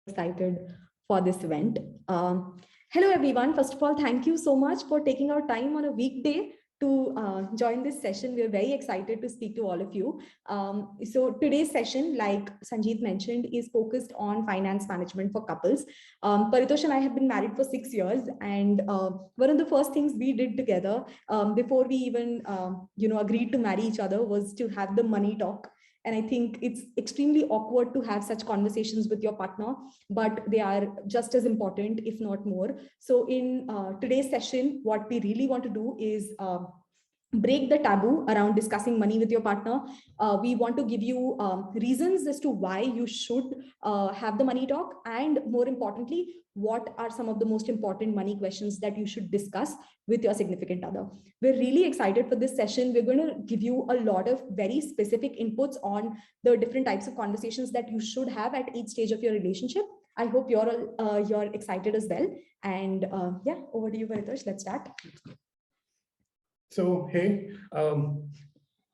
excited for this event. Hello, everyone. First of all, thank you so much for taking our time on a weekday to join this session. We're very excited to speak to all of you. So today's session, like Sanjeev mentioned, is focused on finance management for couples. Paritosh and I have been married for 6 years, and one of the first things we did together before we even agreed to marry each other was to have the money talk. And I think it's extremely awkward to have such conversations with your partner, but they are just as important, if not more. So in today's session, what we really want to do is break the taboo around discussing money with your partner. We want to give you reasons as to why you should have the money talk, and more importantly, what are some of the most important money questions that you should discuss with your significant other. We're really excited for this session. We're going to give you a lot of very specific inputs on the different types of conversations that you should have at each stage of your relationship. I hope you're excited as well. And yeah, over to you, Paritosh. Let's start. So, hey,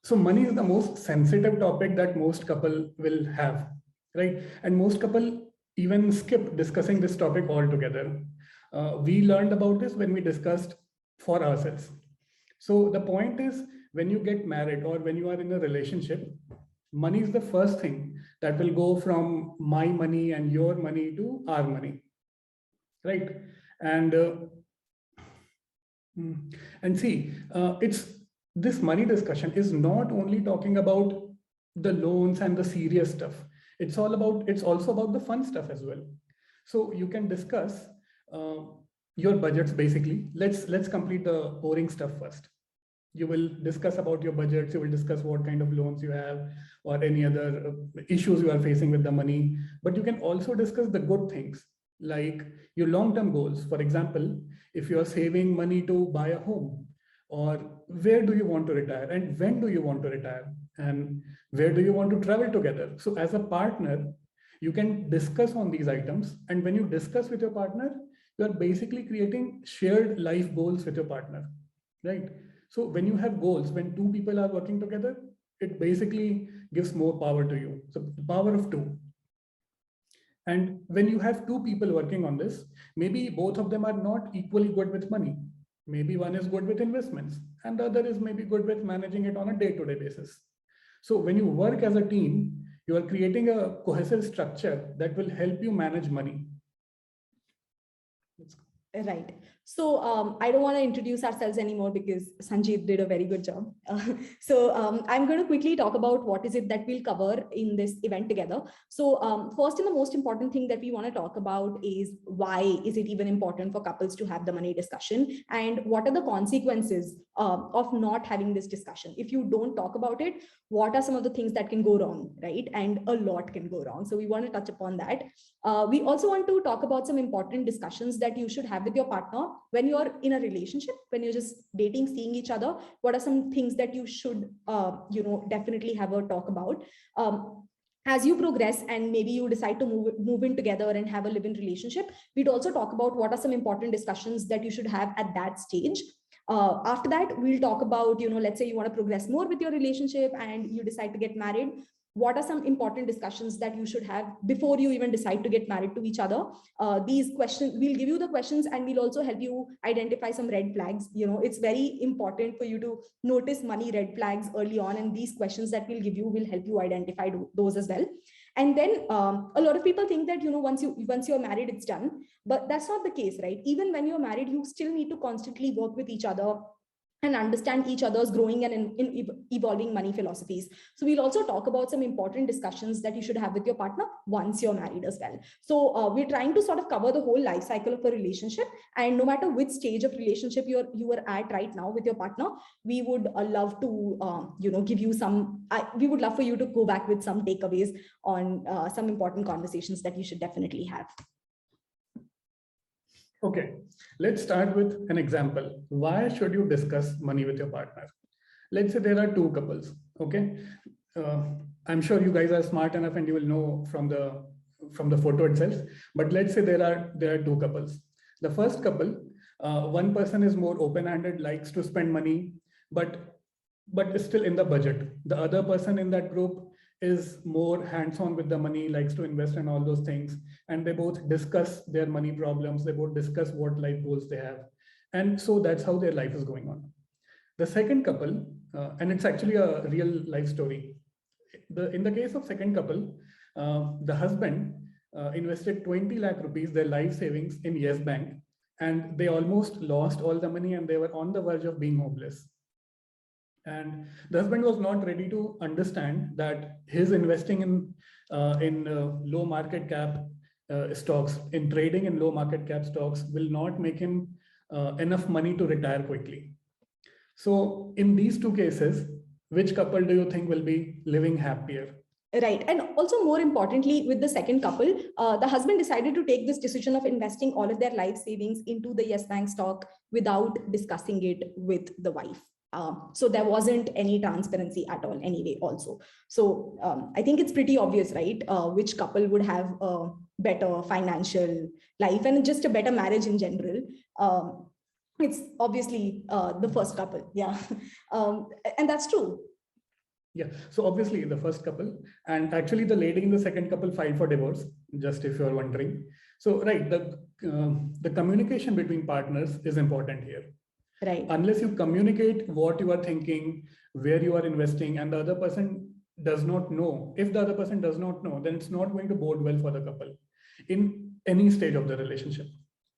so money is the most sensitive topic that most couple will have, right? And most couple even skip discussing this topic altogether. We learned about this when we discussed for ourselves. So the point is, when you get married or when you are in a relationship, money is the first thing that will go from my money and your money to our money, right? And see, it's this money discussion is not only talking about the loans and the serious stuff. It's also about the fun stuff as well. So you can discuss your budgets basically. Let's complete the boring stuff first. You will discuss about your budgets. You will discuss what kind of loans you have or any other issues you are facing with the money. But you can also discuss the good things, like your long-term goals. For example, if you are saving money to buy a home, or where do you want to retire and when do you want to retire and where do you want to travel together. So as a partner, you can discuss on these items. And when you discuss with your partner, you are basically creating shared life goals with your partner, right? So when you have goals, when two people are working together, it basically gives more power to you. So the power of two. And when you have two people working on this, maybe both of them are not equally good with money. Maybe one is good with investments and the other is maybe good with managing it on a day-to-day basis. So when you work as a team, you are creating a cohesive structure that will help you manage money. Right. So I don't want to introduce ourselves anymore because Sanjeev did a very good job. I'm going to quickly talk about what is it that we'll cover in this event together. So first and the most important thing that we want to talk about is why is it even important for couples to have the money discussion, and what are the consequences of not having this discussion. If you don't talk about it, what are some of the things that can go wrong, right? And a lot can go wrong. So we want to touch upon that. We also want to talk about some important discussions that you should have with your partner when you're in a relationship, when you're just dating, seeing each other. What are some things that you should, definitely have a talk about? As you progress and maybe you decide to move in together and have a live-in relationship, we'd also talk about what are some important discussions that you should have at that stage. After that, we'll talk about, let's say you want to progress more with your relationship and you decide to get married. What are some important discussions that you should have before you even decide to get married to each other? These questions, we'll give you the questions and we'll also help you identify some red flags. It's very important for you to notice money red flags early on, and these questions that we'll give you will help you identify those as well. And then a lot of people think that, once you're married, it's done, but that's not the case, right? Even when you're married, you still need to constantly work with each other and understand each other's growing and evolving money philosophies. So we'll also talk about some important discussions that you should have with your partner once you're married as well. So we're trying to sort of cover the whole life cycle of a relationship, and no matter which stage of relationship you are at right now with your partner, we would love to give you some. We would love for you to go back with some takeaways on some important conversations that you should definitely have. Okay, let's start with an example. Why should you discuss money with your partner? Let's say there are two couples, okay? I'm sure you guys are smart enough and you will know from the photo itself, but let's say there are two couples. The first couple, one person is more open-handed, likes to spend money, but is still in the budget. The other person in that group is more hands-on with the money, likes to invest and all those things. And they both discuss their money problems. They both discuss what life goals they have. And so that's how their life is going on. The second couple, and it's actually a real life story. In the case of second couple, the husband invested 20 lakh rupees, their life savings, in Yes Bank, and they almost lost all the money and they were on the verge of being homeless. And the husband was not ready to understand that his investing in low market cap stocks, in trading in low market cap stocks, will not make him enough money to retire quickly. So in these two cases, which couple do you think will be living happier? Right. And also, more importantly, with the second couple, the husband decided to take this decision of investing all of their life savings into the Yes Bank stock without discussing it with the wife. So there wasn't any transparency at all anyway also. So I think it's pretty obvious, right? Which couple would have a better financial life and just a better marriage in general. It's obviously the first couple. Yeah. And that's true. Yeah, so obviously the first couple, and actually the lady in the second couple filed for divorce, just if you're wondering. So right, the communication between partners is important here. Right. Unless you communicate what you are thinking, where you are investing, and the other person does not know, if the other person does not know, then it's not going to bode well for the couple in any stage of the relationship.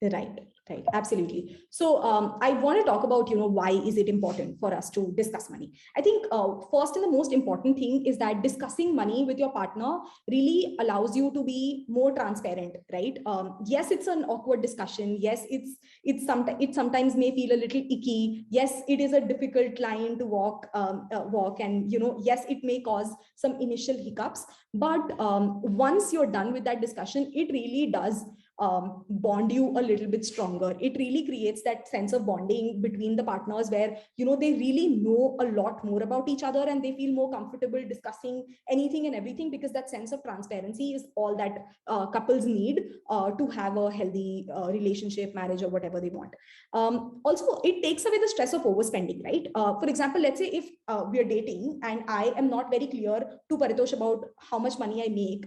Right. Right. Absolutely. So I want to talk about, why is it important for us to discuss money? I think first and the most important thing is that discussing money with your partner really allows you to be more transparent, right? Yes, it's an awkward discussion. Yes, it sometimes may feel a little icky. Yes, it is a difficult line to walk, and yes, it may cause some initial hiccups. But once you're done with that discussion, it really does bond you a little bit stronger. It really creates that sense of bonding between the partners where they really know a lot more about each other and they feel more comfortable discussing anything and everything, because that sense of transparency is all that couples need to have a healthy relationship, marriage, or whatever they want. Also, it takes away the stress of overspending, right? For example, let's say if we are dating and I am not very clear to Paritosh about how much money I make,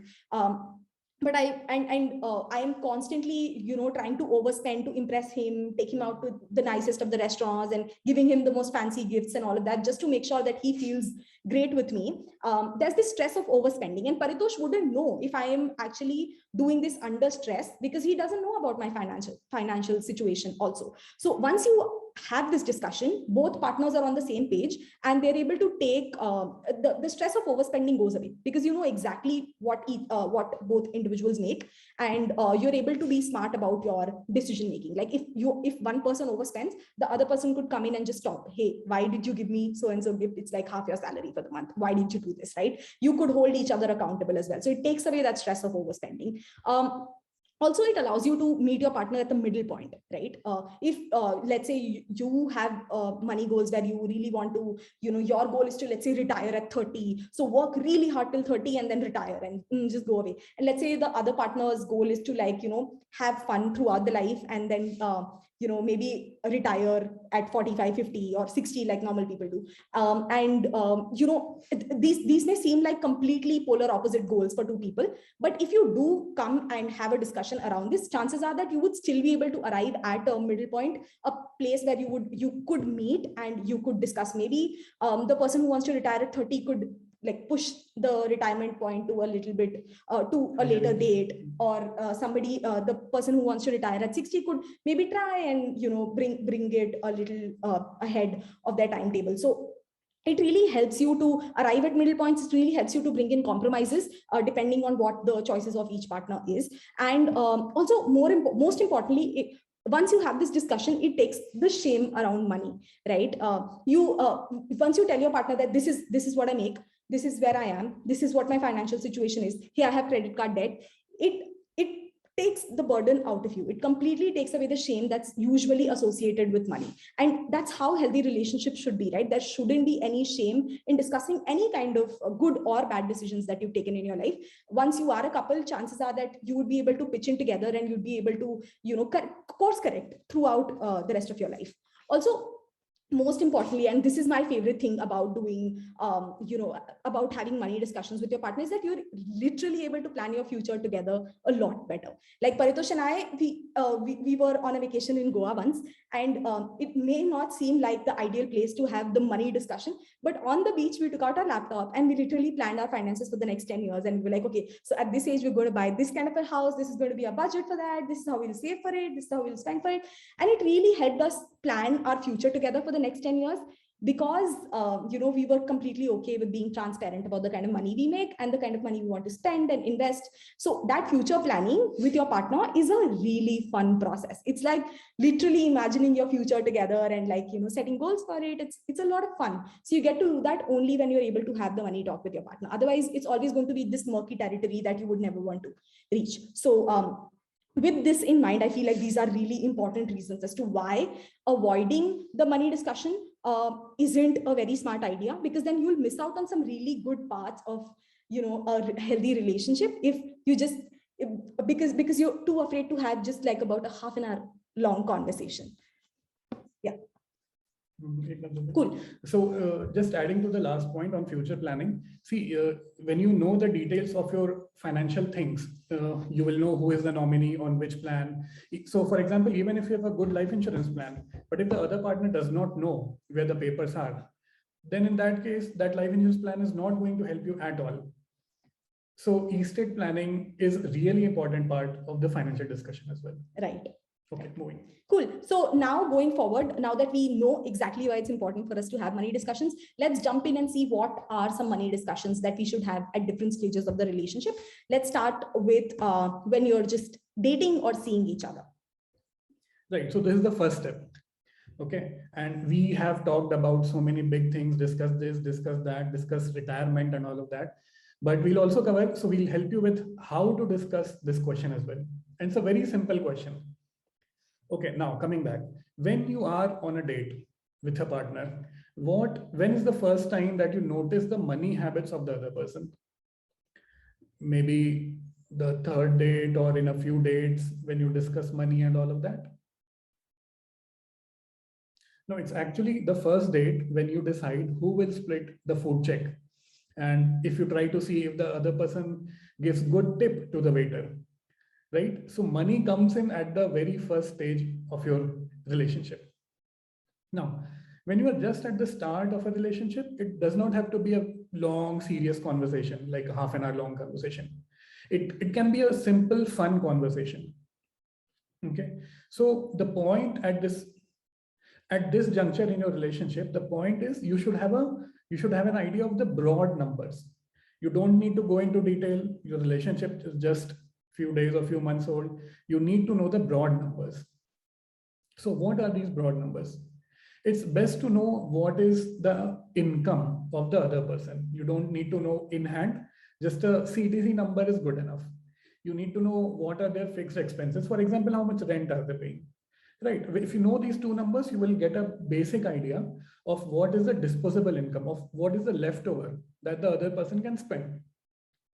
but I am constantly trying to overspend to impress him, take him out to the nicest of the restaurants and giving him the most fancy gifts and all of that, just to make sure that he feels great with me. There's this stress of overspending, and Paritosh wouldn't know if I am actually doing this under stress because he doesn't know about my financial situation also. So once you have this discussion, both partners are on the same page and they're able to take the stress of overspending goes away, because you know exactly what both individuals make, and you're able to be smart about your decision making. Like if one person overspends, the other person could come in and just stop. Hey, why did you give me so and so gift? It's like half your salary for the month. Why did you do this? Right? You could hold each other accountable as well. So it takes away that stress of overspending. Also, it allows you to meet your partner at the middle point, right? If let's say you have money goals where you really want to, your goal is to, let's say, retire at 30. So work really hard till 30 and then retire and just go away. And let's say the other partner's goal is to, like, have fun throughout the life and then, maybe retire at 45, 50 or 60 like normal people do. These may seem like completely polar opposite goals for two people. But if you do come and have a discussion around this, chances are that you would still be able to arrive at a middle point, a place where you could meet and you could discuss. Maybe the person who wants to retire at 30 could like push the retirement point to a little bit to a later date, or somebody, the person who wants to retire at 60 could maybe try and bring it a little ahead of their timetable. So it really helps you to arrive at middle points. It really helps you to bring in compromises depending on what the choices of each partner is. And also, most importantly, once you have this discussion, it takes the shame around money, right? Once you tell your partner that this is what I make, this is where I am, this is what my financial situation is, here I have credit card debt, it takes the burden out of you. It completely takes away the shame that's usually associated with money. And that's how healthy relationships should be, right? There shouldn't be any shame in discussing any kind of good or bad decisions that you've taken in your life. Once you are a couple, chances are that you would be able to pitch in together and you'd be able to, course correct throughout the rest of your life. Also, most importantly, and this is my favorite thing about doing, about having money discussions with your partner, is that you're literally able to plan your future together a lot better. Like Paritosh and I, we were on a vacation in Goa once, and it may not seem like the ideal place to have the money discussion, but on the beach, we took out our laptop and we literally planned our finances for the next 10 years. And we were like, okay, so at this age, we're going to buy this kind of a house. This is going to be a budget for that. This is how we'll save for it. This is how we'll spend for it. And it really helped us plan our future together for the next 10 years, because we were completely okay with being transparent about the kind of money we make and the kind of money we want to spend and invest. So that future planning with your partner is a really fun process. It's like literally imagining your future together and setting goals for it. It's a lot of fun. So you get to do that only when you're able to have the money talk with your partner. Otherwise, it's always going to be this murky territory that you would never want to reach. So with this in mind, I feel like these are really important reasons as to why avoiding the money discussion isn't a very smart idea, because then you'll miss out on some really good parts of a healthy relationship because you're too afraid to have just like about a half an hour long conversation. Yeah. Cool. So just adding to the last point on future planning, see, when you know the details of your financial things, you will know who is the nominee on which plan. So for example, even if you have a good life insurance plan, but if the other partner does not know where the papers are, then in that case, that life insurance plan is not going to help you at all. So estate planning is a really important part of the financial discussion as well. Right. Okay, moving. Cool. So now going forward, now that we know exactly why it's important for us to have money discussions, let's jump in and see what are some money discussions that we should have at different stages of the relationship. Let's start with when you're just dating or seeing each other. Right. So this is the first step. Okay. And we have talked about so many big things, discuss this, discuss that, discuss retirement and all of that. But we'll also cover, so we'll help you with how to discuss this question as well. And it's a very simple question. Okay, now coming back, when you are on a date with a partner, when is the first time that you notice the money habits of the other person? Maybe the third date or in a few dates when you discuss money and all of that? No, it's actually the first date when you decide who will split the food check. And if you try to see if the other person gives good tip to the waiter. Right? So money comes in at the very first stage of your relationship. Now, when you are just at the start of a relationship, it does not have to be a long, serious conversation, like a half an hour long conversation. It can be a simple, fun conversation. Okay. So the point at this juncture in your relationship, the point is you should have an idea of the broad numbers. You don't need to go into detail. Your relationship is just few days or few months old. You need to know the broad numbers. So what are these broad numbers? It's best to know what is the income of the other person. You don't need to know in hand. Just a CTC number is good enough. You need to know what are their fixed expenses. For example, how much rent are they paying? Right. If you know these two numbers, you will get a basic idea of what is the disposable income, of what is the leftover that the other person can spend.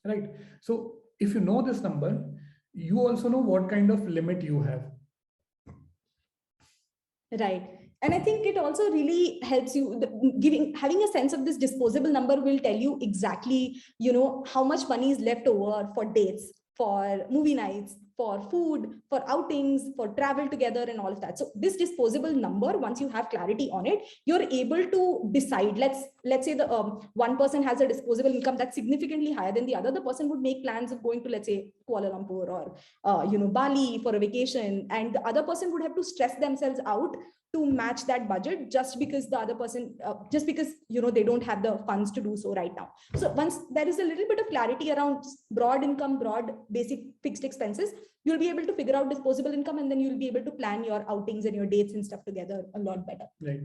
Right. So if you know this number, you also know what kind of limit you have. Right. And I think it also really helps you having a sense of this disposable number will tell you exactly, how much money is left over for dates, for movie nights, for food, for outings, for travel together and all of that. So this disposable number, once you have clarity on it, you're able to decide. Let's say the one person has a disposable income that's significantly higher than the other. The person would make plans of going to, let's say, Kuala Lumpur or Bali for a vacation, and the other person would have to stress themselves out to match that budget just because the other person, they don't have the funds to do so right now. So once there is a little bit of clarity around broad income, broad basic fixed expenses, you'll be able to figure out disposable income, and then you'll be able to plan your outings and your dates and stuff together a lot better. Right.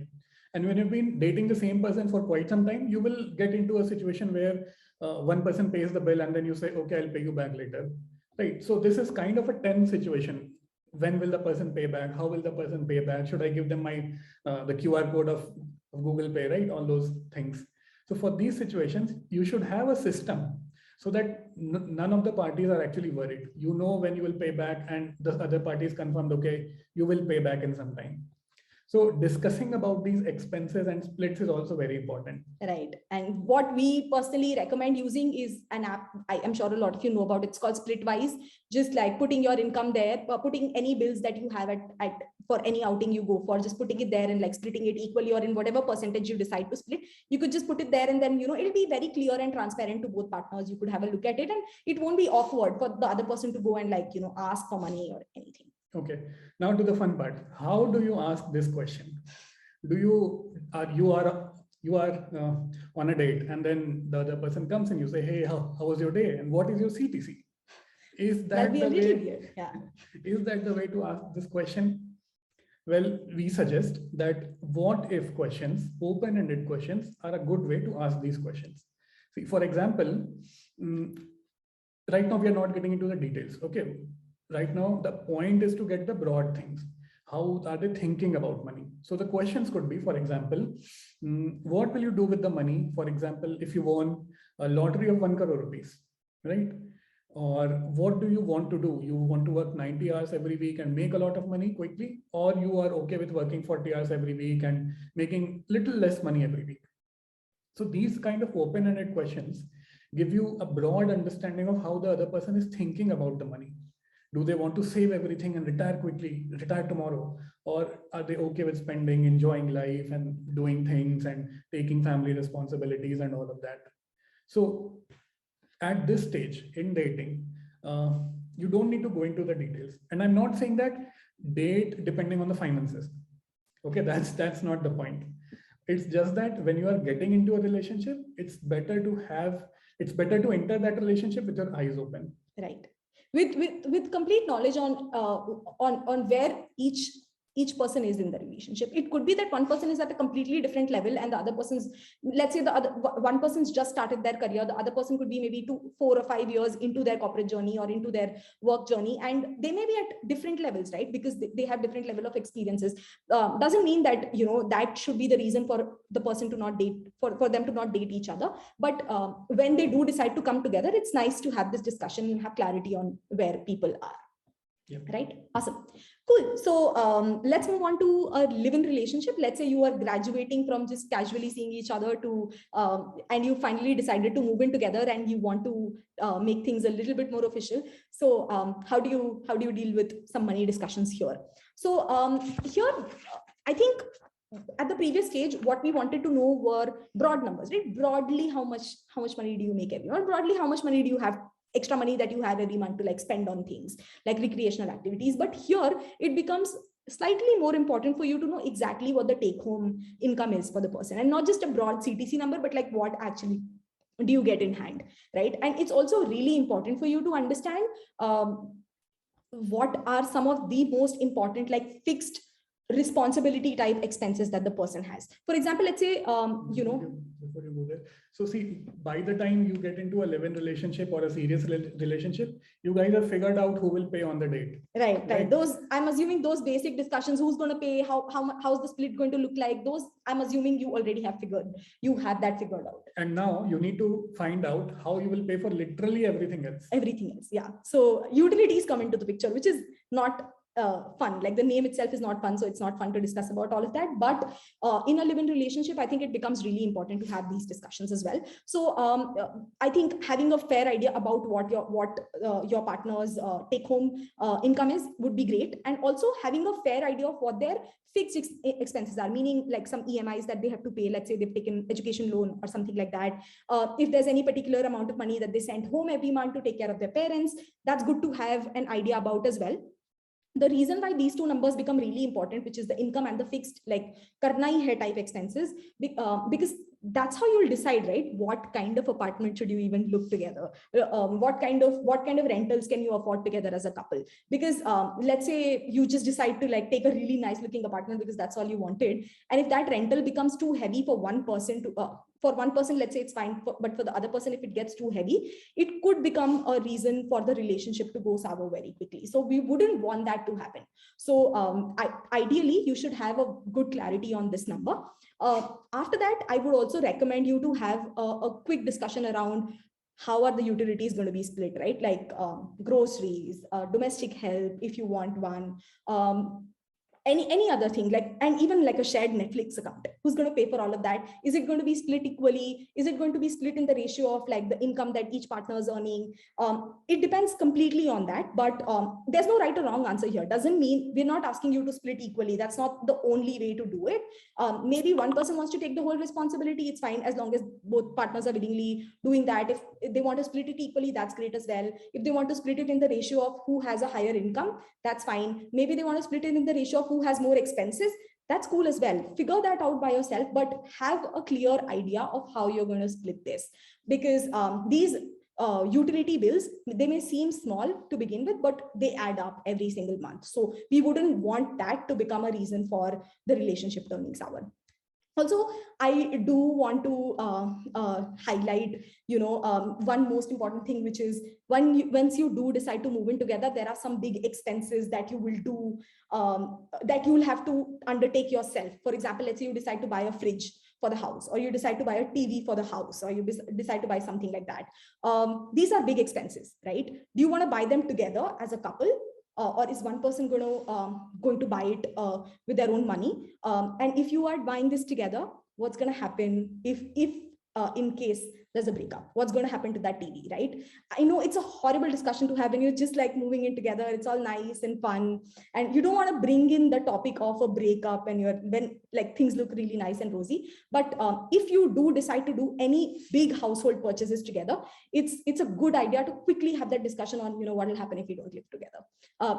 And when you've been dating the same person for quite some time, you will get into a situation where one person pays the bill and then you say, okay, I'll pay you back later. Right. So this is kind of a tense situation. When will the person pay back? How will the person pay back? Should I give them my the QR code of Google Pay, right? All those things. So for these situations, you should have a system so that none of the parties are actually worried. You know when you will pay back, and the other party is confirmed, okay, you will pay back in some time. So discussing about these expenses and splits is also very important. Right. And what we personally recommend using is an app. I'm sure a lot of you know about it. It's called Splitwise. Just like putting your income there, putting any bills that you have at for any outing you go for, just putting it there and like splitting it equally or in whatever percentage you decide to split. You could just put it there and then, it'll be very clear and transparent to both partners. You could have a look at it and it won't be awkward for the other person to go and like, ask for money or anything. Okay. Now to the fun part. How do you ask this question? Do you are on a date and then the other person comes and you say, hey, how was your day? And what is your CTC? Is that the way? Weird. Yeah. Is that the way to ask this question? Well, we suggest that what if questions, open-ended questions, are a good way to ask these questions. See, for example, right now we are not getting into the details. Okay. Right now, the point is to get the broad things. How are they thinking about money? So the questions could be, for example, what will you do with the money? For example, if you won a lottery of 1 crore rupees, right? Or what do you want to do? You want to work 90 hours every week and make a lot of money quickly, or you are okay with working 40 hours every week and making little less money every week? So these kind of open-ended questions give you a broad understanding of how the other person is thinking about the money. Do they want to save everything and retire quickly, retire tomorrow? Or are they okay with spending, enjoying life and doing things and taking family responsibilities and all of that? So at this stage in dating, you don't need to go into the details. And I'm not saying that date depending on the finances. Okay, that's not the point. It's just that when you are getting into a relationship, it's better to enter that relationship with your eyes open. Right. With complete knowledge on where each person is in the relationship. It could be that one person is at a completely different level and the other person's, let's say the other one person's just started their career, the other person could be maybe 2, 4 or 5 years into their corporate journey or into their work journey, and they may be at different levels, right? Because they have different level of experiences. Doesn't mean that that should be the reason for the person to not date, for them to not date each other. But when they do decide to come together, it's nice to have this discussion and have clarity on where people are. Yep. Right? Awesome. Cool. So let's move on to a live-in relationship. Let's say you are graduating from just casually seeing each other to, and you finally decided to move in together and you want to make things a little bit more official. So how do you deal with some money discussions here? So here, I think at the previous stage, what we wanted to know were broad numbers, right? Broadly, how much money do you make every month? Broadly, how much money do you have, extra money that you have every month to like spend on things like recreational activities? But here it becomes slightly more important for you to know exactly what the take home income is for the person, and not just a broad CTC number, but like what actually do you get in hand, right? And it's also really important for you to understand what are some of the most important like fixed responsibility type expenses that the person has. For example, let's say before you go there, so see, by the time you get into a live-in relationship or a serious relationship, you guys have figured out who will pay on the date, right? Those, I'm assuming those basic discussions, who's going to pay, how's the split going to look like, those I'm assuming you already have that figured out. And now you need to find out how you will pay for literally everything else. Yeah. So utilities come into the picture, which is not fun. Like the name itself is not fun, so it's not fun to discuss about all of that. But in a live-in relationship, I think it becomes really important to have these discussions as well. So I think having a fair idea about what your partner's take-home income is would be great, and also having a fair idea of what their fixed expenses are, meaning like some EMIs that they have to pay. Let's say they've taken education loan or something like that. If there's any particular amount of money that they send home every month to take care of their parents, that's good to have an idea about as well. The reason why these two numbers become really important, which is the income and the fixed, like karna hi hai type expenses, because that's how you'll decide, right? What kind of apartment should you even look together? What kind of rentals can you afford together as a couple? Because let's say you just decide to like take a really nice looking apartment because that's all you wanted, and if that rental becomes too heavy for one person for one person, let's say it's fine, but for the other person, if it gets too heavy, it could become a reason for the relationship to go sour very quickly. So we wouldn't want that to happen. So ideally, you should have a good clarity on this number. After that, I would also recommend you to have a quick discussion around how are the utilities going to be split, right? Like groceries, domestic help, if you want one, any other thing, like, and even like a shared Netflix account, who's going to pay for all of that? Is it going to be split equally? Is it going to be split in the ratio of like the income that each partner is earning? It depends completely on that, but there's no right or wrong answer here. Doesn't mean we're not asking you to split equally. That's not the only way to do it. Maybe one person wants to take the whole responsibility, it's fine, as long as both partners are willingly doing that. If they want to split it equally, that's great as well. If they want to split it in the ratio of who has a higher income, that's fine. Maybe they want to split it in the ratio of who has more expenses, that's cool as well. Figure that out by yourself, but have a clear idea of how you're going to split this, because these utility bills, they may seem small to begin with, but they add up every single month. So we wouldn't want that to become a reason for the relationship turning sour. Also, I do want to highlight, one most important thing, which is once you do decide to move in together, there are some big expenses that you will do, that you will have to undertake yourself. For example, let's say you decide to buy a fridge for the house, or you decide to buy a TV for the house, or you decide to buy something like that. These are big expenses, right? Do you want to buy them together as a couple? Or is one person going to buy it with their own money? And if you are buying this together, what's going to happen if in case there's a breakup? What's going to happen to that TV, right? I know it's a horrible discussion to have when you're just like moving in together. It's all nice and fun, and you don't want to bring in the topic of a breakup and when like things look really nice and rosy. But if you do decide to do any big household purchases together, it's a good idea to quickly have that discussion on what will happen if you don't live together.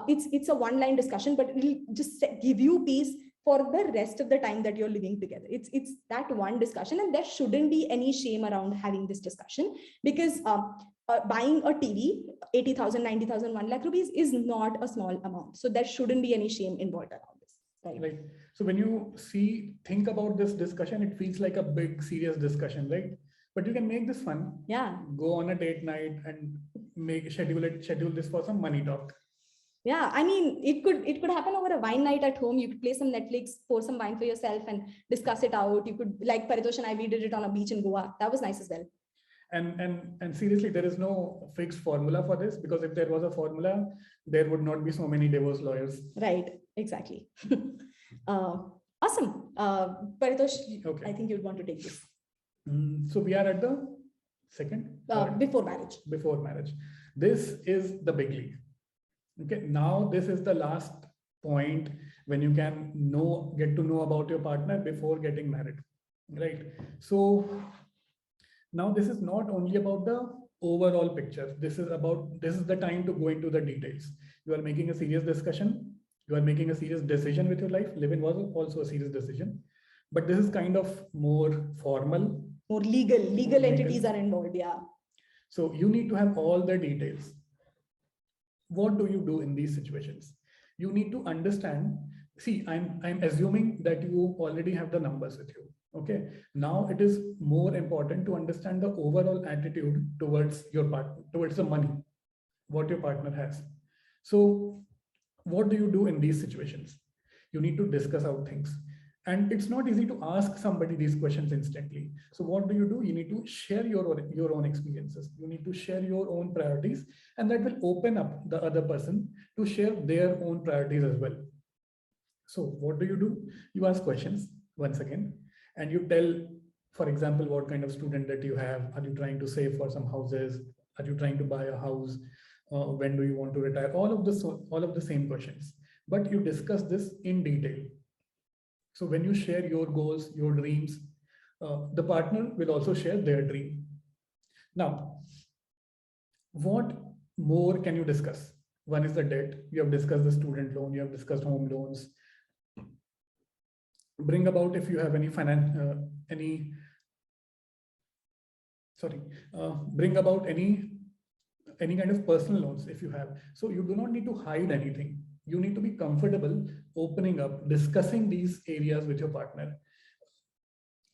It's a one-line discussion, but it'll just give you peace for the rest of the time that you're living together. It's that one discussion, and there shouldn't be any shame around having this discussion, because buying a TV, 80,000, 90,000, 1 lakh rupees is not a small amount. So there shouldn't be any shame involved around this. Right. So when you think about this discussion, it feels like a big serious discussion, right? But you can make this fun. Yeah. Go on a date night and schedule this for some money talk. Yeah, I mean, it could happen over a wine night at home. You could play some Netflix, pour some wine for yourself, and discuss it out. You could, like Paritosh and I, we did it on a beach in Goa. That was nice as well. And seriously, there is no fixed formula for this, because if there was a formula, there would not be so many divorce lawyers. Right. Exactly. Awesome. Paritosh, okay. I think you'd want to take this. So we are at the second? Before marriage. Before marriage. This is the big league. Okay, now this is the last point when you can get to know about your partner before getting married, right? So now this is not only about the overall picture. This is the time to go into the details. You are making a serious discussion. You are making a serious decision with your life. Live-in was also a serious decision, but this is kind of more formal. More legal entities are involved, yeah. So you need to have all the details. What do you do in these situations? You need to understand. See, I'm assuming that you already have the numbers with you. Okay. Now it is more important to understand the overall attitude towards your partner, towards the money, what your partner has. So what do you do in these situations? You need to discuss out things. And it's not easy to ask somebody these questions instantly. So what do? You need to share your own experiences. You need to share your own priorities, and that will open up the other person to share their own priorities as well. So what do? You ask questions once again, and you tell, for example, what kind of student that you have. Are you trying to save for some houses? Are you trying to buy a house? When do you want to retire? All of the same questions, but you discuss this in detail. So when you share your goals, your dreams, the partner will also share their dream. Now, what more can you discuss? One is the debt. You have discussed the student loan. You have discussed home loans. Bring about if you have any bring about any kind of personal loans if you have. So you do not need to hide anything. You need to be comfortable opening up, discussing these areas with your partner.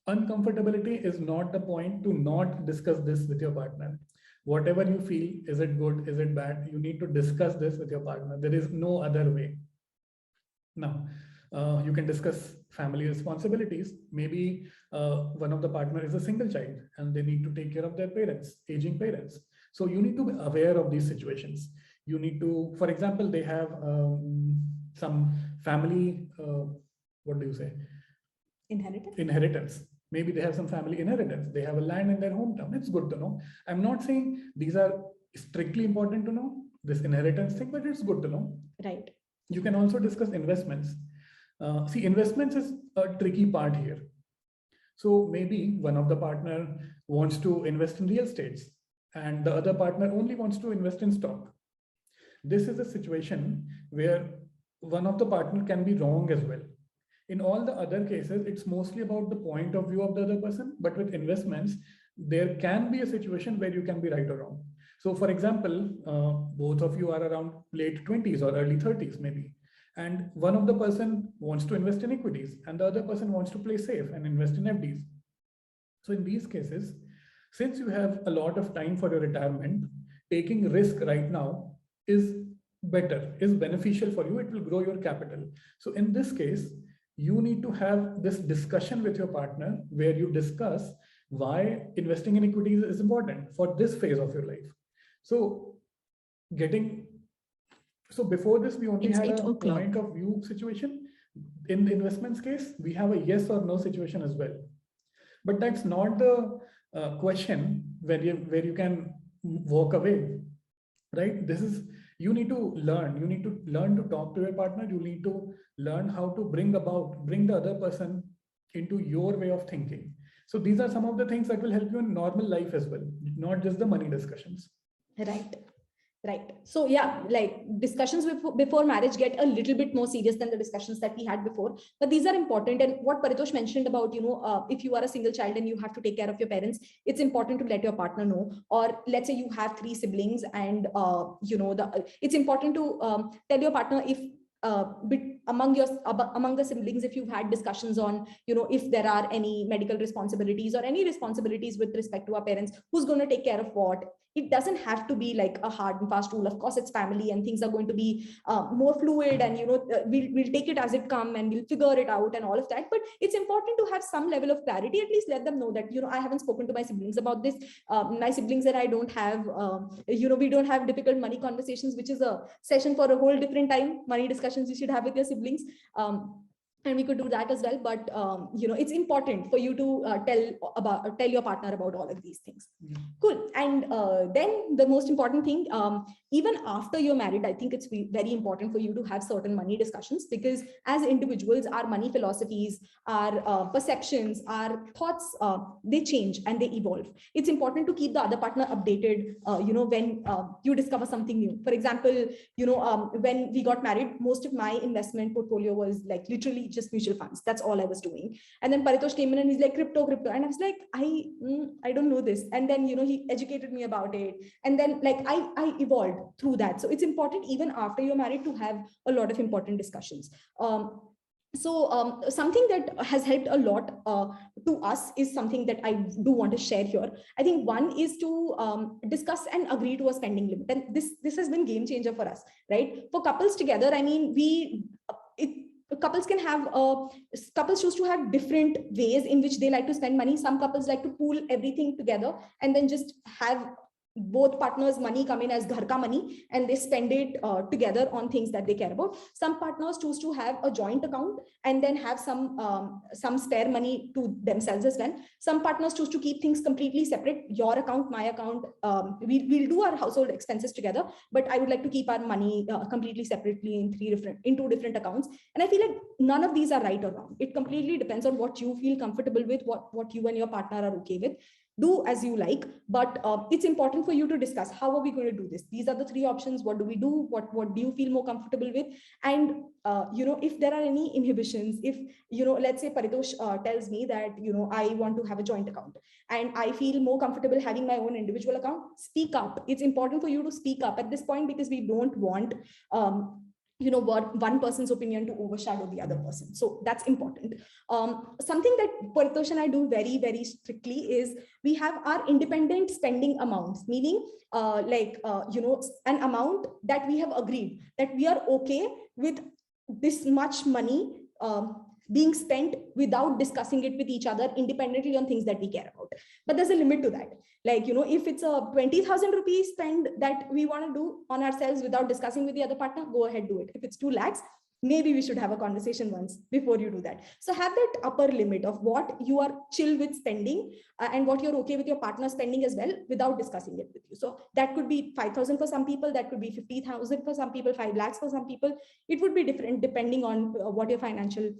Uncomfortability is not the point to not discuss this with your partner. Whatever you feel, is it good, is it bad, you need to discuss this with your partner. There is no other way. Now, you can discuss family responsibilities. Maybe one of the partner is a single child and they need to take care of their parents, aging parents. So you need to be aware of these situations. You need to, for example, they have some family, what do you say? Inheritance. Maybe they have some family inheritance. They have a land in their hometown. It's good to know. I'm not saying these are strictly important to know, this inheritance thing, but it's good to know. Right. You can also discuss investments. See, investments is a tricky part here. So maybe one of the partner wants to invest in real estates and the other partner only wants to invest in stock. This is a situation where one of the partner can be wrong as well. In all the other cases, it's mostly about the point of view of the other person. But with investments, there can be a situation where you can be right or wrong. So for example, both of you are around late 20s or early 30s maybe. And one of the person wants to invest in equities and the other person wants to play safe and invest in FDs. So in these cases, since you have a lot of time for your retirement, taking risk right now is better, is beneficial for you. It will grow your capital. So in this case, you need to have this discussion with your partner where you discuss why investing in equities is important for this phase of your life. So before this, we only had a point of view situation. In the investments case, we have a yes or no situation as well. But that's not the question where you can walk away, right? This is, you need to learn. You need to learn to talk to your partner. You need to learn how to bring the other person into your way of thinking. So these are some of the things that will help you in normal life as well, not just the money discussions. Right. So yeah, like discussions before marriage get a little bit more serious than the discussions that we had before, but these are important. And what Paritosh mentioned about, if you are a single child and you have to take care of your parents, it's important to let your partner know. Or let's say you have 3 siblings and, it's important to tell your partner if among the siblings, if you've had discussions on, if there are any medical responsibilities or any responsibilities with respect to our parents, who's going to take care of what. It doesn't have to be like a hard and fast rule. Of course, it's family and things are going to be more fluid, and we'll take it as it comes and we'll figure it out and all of that. But it's important to have some level of clarity. At least let them know that I haven't spoken to my siblings about this. My siblings and I don't have we don't have difficult money conversations, which is a session for a whole different time. Money discussions you should have with your siblings. And we could do that as well, but it's important for you to tell your partner about all of these things. Cool. And then the most important thing, even after you're married, I think it's very important for you to have certain money discussions, because as individuals, our money philosophies, our perceptions, our thoughts, they change and they evolve. It's important to keep the other partner updated when you discover something new. For example, when we got married, most of my investment portfolio was like literally just mutual funds. That's all I was doing. And then Paritosh came in and he's like, crypto. And I was like, I don't know this. And then, he educated me about it. And then like I evolved through that. So it's important even after you're married to have a lot of important discussions. Something that has helped a lot to us is something that I do want to share here. I think one is to discuss and agree to a spending limit. And this has been game changer for us, right? For couples together, I mean, couples choose to have different ways in which they like to spend money. Some couples like to pool everything together and then just have both partners' money come in as ghar ka money and they spend it together on things that they care about. Some partners choose to have a joint account and then have some spare money to themselves as well. Some partners choose to keep things completely separate. Your account, my account, we'll do our household expenses together, but I would like to keep our money completely separately in 2 different accounts. And I feel like none of these are right or wrong. It completely depends on what you feel comfortable with, what you and your partner are okay with. Do as you like, but it's important for you to discuss, how are we going to do this? These are the 3 options. What do we do? What do you feel more comfortable with? And if there are any inhibitions, if let's say Paritosh tells me that I want to have a joint account and I feel more comfortable having my own individual account, speak up. It's important for you to speak up at this point, because we don't want one person's opinion to overshadow the other person. So that's important. Something that Paritosh and I do very, very strictly is we have our independent spending amounts, meaning an amount that we have agreed that we are okay with this much money being spent without discussing it with each other independently on things that we care about. But there's a limit to that. Like, if it's a 20,000 rupees spend that we want to do on ourselves without discussing with the other partner, go ahead, do it. If it's 2 lakhs, maybe we should have a conversation once before you do that. So have that upper limit of what you are chill with spending and what you're okay with your partner spending as well, without discussing it with you. So that could be 5,000 for some people, that could be 50,000 for some people, 5 lakhs for some people. It would be different depending on what your financial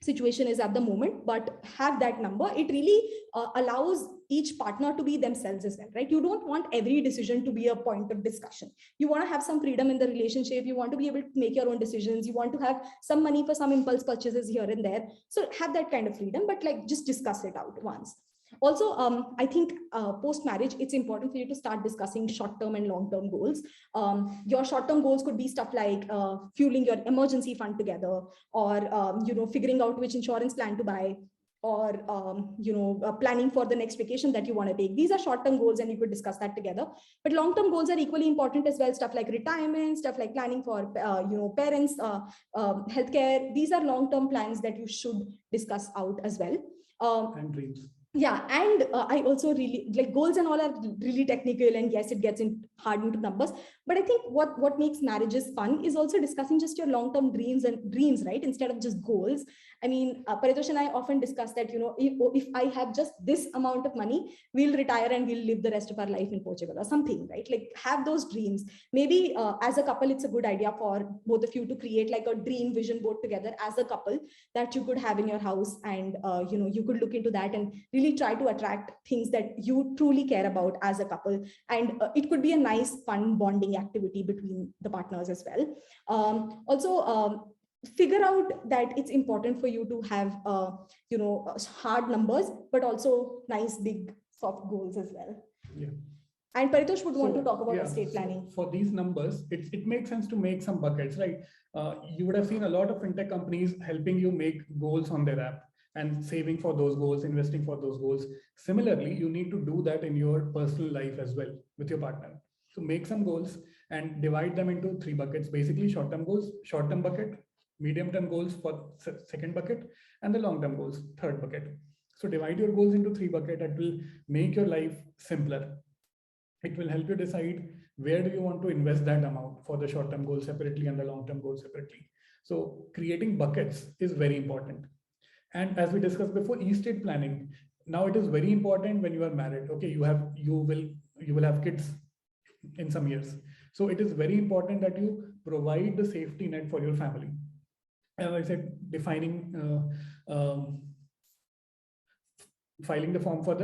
situation is at the moment, but have that number. It really allows each partner to be themselves as well, right? You don't want every decision to be a point of discussion. You want to have some freedom in the relationship. You want to be able to make your own decisions. You want to have some money for some impulse purchases here and there. So have that kind of freedom, but like just discuss it out once. Also, I think post-marriage, it's important for you to start discussing short-term and long-term goals. Your short-term goals could be stuff like fueling your emergency fund together, or figuring out which insurance plan to buy, or planning for the next vacation that you want to take. These are short-term goals, and you could discuss that together. But long-term goals are equally important as well. Stuff like retirement, stuff like planning for parents, healthcare. These are long-term plans that you should discuss out as well. And dreams. Yeah, and I also really like goals and all are really technical, and yes, it gets hard into numbers. But I think what makes marriages fun is also discussing just your long-term dreams, right? Instead of just goals. I mean, Paritosh and I often discuss that, if I have just this amount of money, we'll retire and we'll live the rest of our life in Portugal or something, right? Like have those dreams. Maybe as a couple, it's a good idea for both of you to create like a dream vision board together as a couple that you could have in your house, and you could look into that and really try to attract things that you truly care about as a couple. And it could be a nice, fun bonding activity between the partners as well. Also, figure out that it's important for you to have hard numbers, but also nice big soft goals as well. Yeah. And Paritosh would want to talk about estate planning. For these numbers, it makes sense to make some buckets, right? You would have seen a lot of fintech companies helping you make goals on their app and saving for those goals, investing for those goals. Similarly, you need to do that in your personal life as well with your partner. So make some goals and divide them into 3 buckets. Basically, short-term goals, short-term bucket, medium-term goals for second bucket, and the long-term goals, third bucket. So divide your goals into 3 buckets. It will make your life simpler. It will help you decide where do you want to invest that amount for the short-term goals separately and the long-term goals separately. So creating buckets is very important. And as we discussed before, estate planning. Now it is very important when you are married. Okay, you will have kids in some years. So it is very important that you provide the safety net for your family. As I said, filing the form for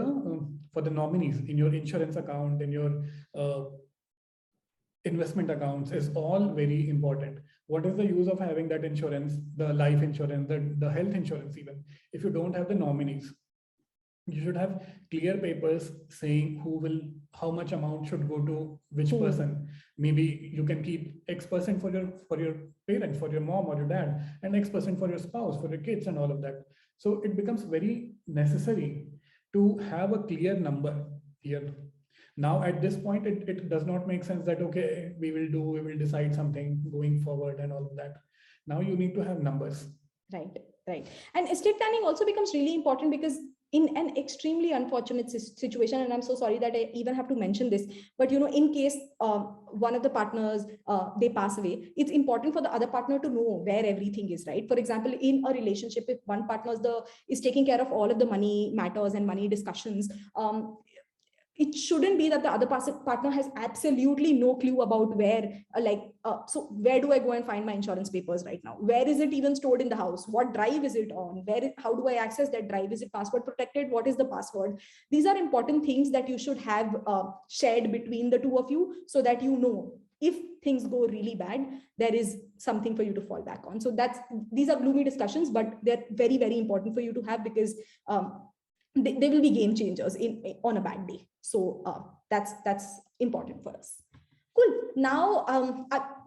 the nominees in your insurance account, in your investment accounts is all very important. What is the use of having that insurance, the life insurance, the health insurance even, if you don't have the nominees? You should have clear papers saying how much amount should go to which person. Maybe you can keep X% for your parents, for your mom or your dad, and X% for your spouse, for your kids, and all of that. So it becomes very necessary to have a clear number here. Now, at this point, it does not make sense that, okay, we will decide something going forward and all of that. Now you need to have numbers. Right. And estate planning also becomes really important because in an extremely unfortunate situation, and I'm so sorry that I even have to mention this, but in case one of the partners, they pass away, it's important for the other partner to know where everything is, right? For example, in a relationship, if one partner is taking care of all of the money matters and money discussions, it shouldn't be that the other partner has absolutely no clue about where, so where do I go and find my insurance papers right now? Where is it even stored in the house? What drive is it on? How do I access that drive? Is it password protected? What is the password? These are important things that you should have shared between the two of you, so that if things go really bad, there is something for you to fall back on. So these are gloomy discussions, but they're very, very important for you to have, because they will be game changers on a bad day. So that's important for us. Cool. Now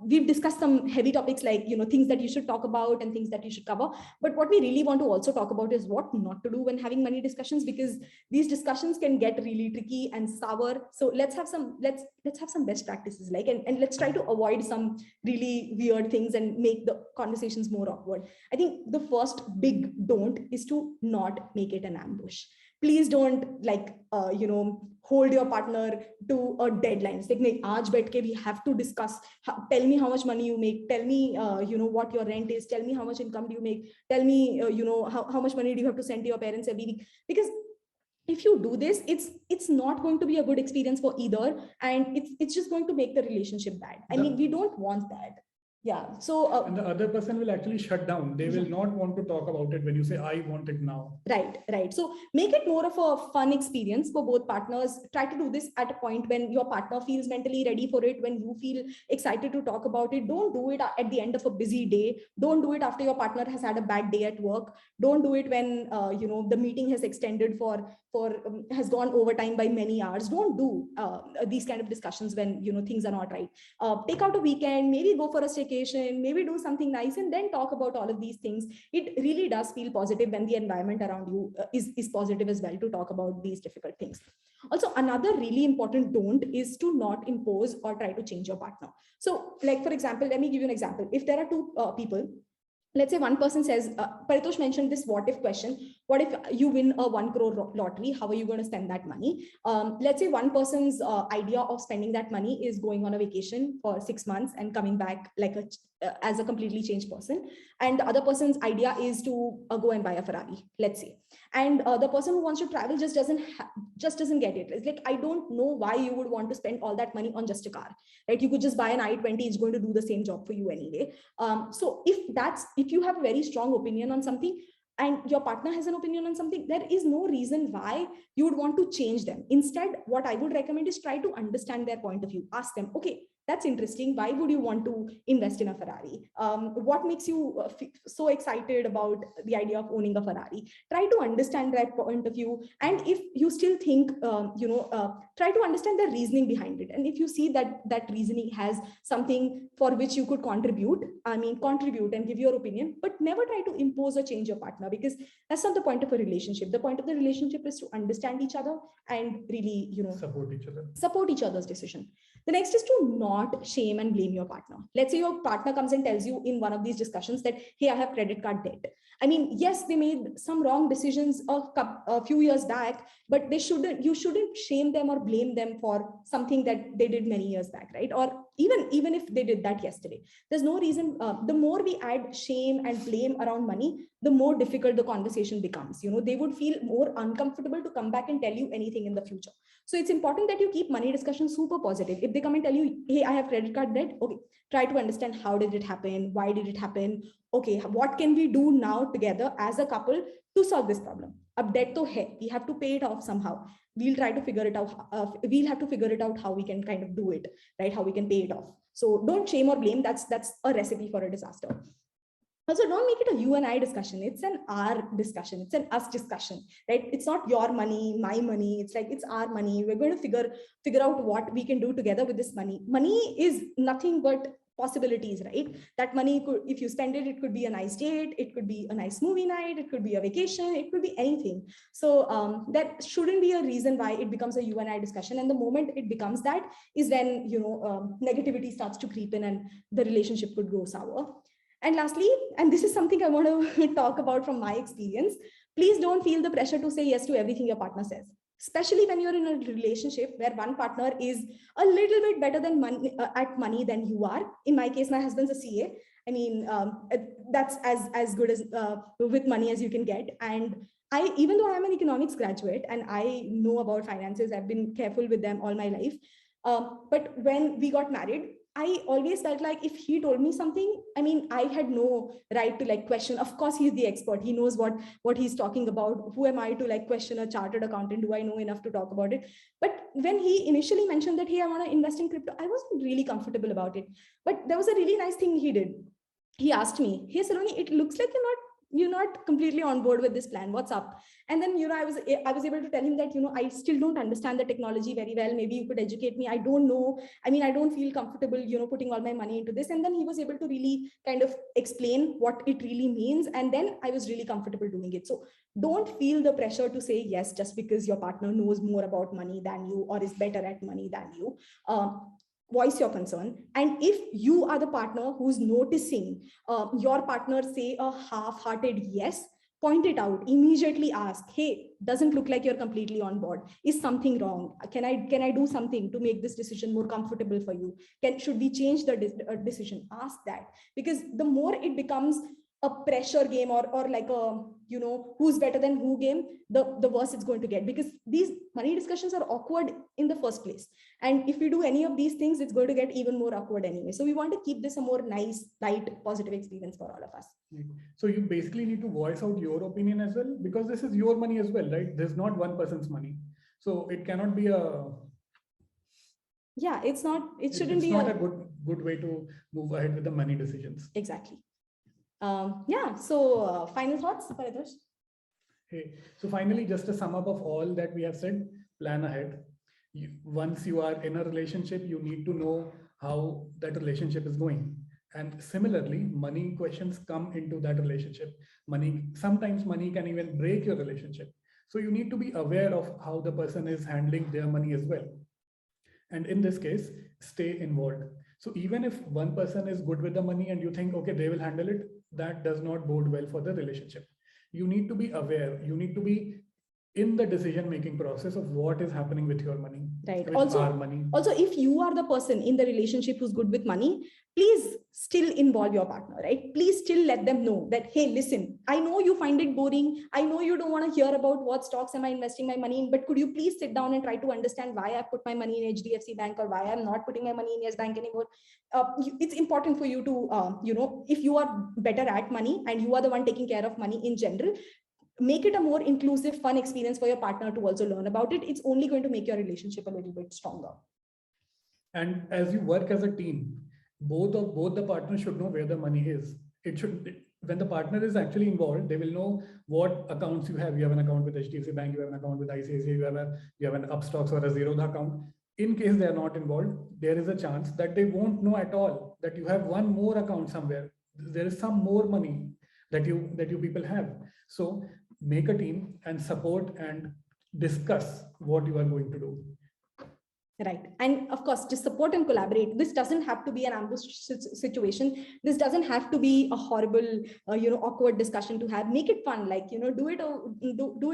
we've discussed some heavy topics like things that you should talk about and things that you should cover. But what we really want to also talk about is what not to do when having money discussions, because these discussions can get really tricky and sour. So let's have some best practices, and let's try to avoid some really weird things and make the conversations more awkward. I think the first big don't is to not make it an ambush. Please don't like, hold your partner to a deadline. It's like, "Nahin, aaj baith ke we have to discuss. Tell me how much money you make. Tell me, what your rent is. Tell me how much income do you make. Tell me, how much money do you have to send to your parents every week?" Because if you do this, it's not going to be a good experience for either, and it's just going to make the relationship bad. I mean, we don't want that. Yeah. So and the other person will actually shut down. They will not want to talk about it when you say, "I want it now." Right. So make it more of a fun experience for both partners. Try to do this at a point when your partner feels mentally ready for it, when you feel excited to talk about it. Don't do it at the end of a busy day. Don't do it after your partner has had a bad day at work. Don't do it when the meeting has extended has gone overtime by many hours. Don't do these kind of discussions when things are not right. Take out a weekend, maybe go for a staycation, maybe do something nice, and then talk about all of these things. It really does feel positive when the environment around you is positive as well, to talk about these difficult things. Also, another really important don't is to not impose or try to change your partner. So, like, for example, let me give you an example. If there are two people, let's say one person says, Paritosh mentioned this what if question. What if you win a 1 crore lottery? How are you going to spend that money? Let's say one person's idea of spending that money is going on a vacation for 6 months and coming back like as a completely changed person. And the other person's idea is to go and buy a Ferrari, let's say. And the person who wants to travel just doesn't get it. It's like, I don't know why you would want to spend all that money on just a car, right? You could just buy an i20, it's going to do the same job for you anyway. So if you have a very strong opinion on something and your partner has an opinion on something, there is no reason why you would want to change them. Instead, what I would recommend is try to understand their point of view. Ask them, okay, that's interesting. Why would you want to invest in a Ferrari? What makes you so excited about the idea of owning a Ferrari? Try to understand their point of view. And if you still think, try to understand the reasoning behind it. And if you see that that reasoning has something for which you could contribute and give your opinion, but never try to impose or change your partner, because that's not the point of a relationship. The point of the relationship is to understand each other and really, support each other's decision. The next is to not shame and blame your partner. Let's say your partner comes and tells you in one of these discussions that, hey, I have credit card debt. I mean, yes, they made some wrong decisions a few years back, but you shouldn't shame them or blame them for something that they did many years back, right? Or even if they did that yesterday. There's no reason. The more we add shame and blame around money, the more difficult the conversation becomes. They would feel more uncomfortable to come back and tell you anything in the future. So it's important that you keep money discussions super positive. If they come and tell you, hey, I have credit card debt, okay, try to understand how did it happen? Why did it happen? Okay, what can we do now together as a couple to solve this problem? Ab debt to hai, we have to pay it off somehow. We'll try to figure it out. We'll have to figure it out how we can kind of do it, right? How we can pay it off. So don't shame or blame. That's a recipe for a disaster. Also, don't make it a you and I discussion. It's an our discussion. It's an us discussion, right? It's not your money, my money. It's like, it's our money. We're going to figure out what we can do together with this money. Money is nothing but possibilities, right? That money could, if you spend it, it could be a nice date, it could be a nice movie night, it could be a vacation, it could be anything. So that shouldn't be a reason why it becomes a you and I discussion. And the moment it becomes that is when negativity starts to creep in and the relationship could go sour. And lastly, and this is something I want to talk about from my experience, please don't feel the pressure to say yes to everything your partner says, especially when you're in a relationship where one partner is a little bit better than at money than you are. In my case, my husband's a CA. I mean, that's as good as with money as you can get. And even though I'm an economics graduate and I know about finances, I've been careful with them all my life. But when we got married, I always felt like if he told me something, I mean, I had no right to like question. Of course, he's the expert. He knows what he's talking about. Who am I to like question a chartered accountant? Do I know enough to talk about it? But when he initially mentioned that, hey, I want to invest in crypto, I wasn't really comfortable about it. But there was a really nice thing he did. He asked me, hey, Saloni, it looks like you're not completely on board with this plan. What's up? And then, I was able to tell him that, I still don't understand the technology very well. Maybe you could educate me. I don't know. I mean, I don't feel comfortable, putting all my money into this. And then he was able to really kind of explain what it really means. And then I was really comfortable doing it. So don't feel the pressure to say yes, just because your partner knows more about money than you or is better at money than you. Voice your concern. And if you are the partner who's noticing your partner say a half-hearted yes, point it out, immediately ask, hey, doesn't look like you're completely on board. Is something wrong? Can I do something to make this decision more comfortable for you? Should we change the decision? Ask that, because the more it becomes a pressure game, or like a, who's better than who game, the worse it's going to get, because these money discussions are awkward in the first place. And if we do any of these things, it's going to get even more awkward anyway. So we want to keep this a more nice, light, positive experience for all of us. So you basically need to voice out your opinion as well, because this is your money as well, right? There's not one person's money. So it cannot be a... Yeah, it shouldn't be a good way to move ahead with the money decisions. Exactly. Yeah. So final thoughts, Paritosh? Hey, so finally, just a sum up of all that we have said, plan ahead. Once you are in a relationship, you need to know how that relationship is going. And similarly, money questions come into that relationship. Sometimes money can even break your relationship. So you need to be aware of how the person is handling their money as well. And in this case, stay involved. So even if one person is good with the money and you think, okay, they will handle it, that does not bode well for the relationship. You need to be aware. You need to be in the decision-making process of what is happening with your money. Right. With our money. Also, if you are the person in the relationship who's good with money, please still involve your partner, right? Please still let them know that, hey, listen, I know you find it boring. I know you don't want to hear about what stocks am I investing my money in, but could you please sit down and try to understand why I put my money in HDFC Bank, or why I'm not putting my money in Yes Bank anymore. It's important for you to, if you are better at money and you are the one taking care of money in general, make it a more inclusive, fun experience for your partner to also learn about it. It's only going to make your relationship a little bit stronger. And as you work as a team, both the partners should know where the money is. When the partner is actually involved, they will know what accounts you have. You have an account with HDFC Bank, you have an account with ICICI, you have an Upstocks or a Zerodha account. In case they are not involved, there is a chance that they won't know at all that you have one more account somewhere. There is some more money that you people have. So make a team and support and discuss what you are going to do. Right. And of course, just support and collaborate. This doesn't have to be an ambush situation. This doesn't have to be a horrible, awkward discussion to have. Make it fun. Like, do it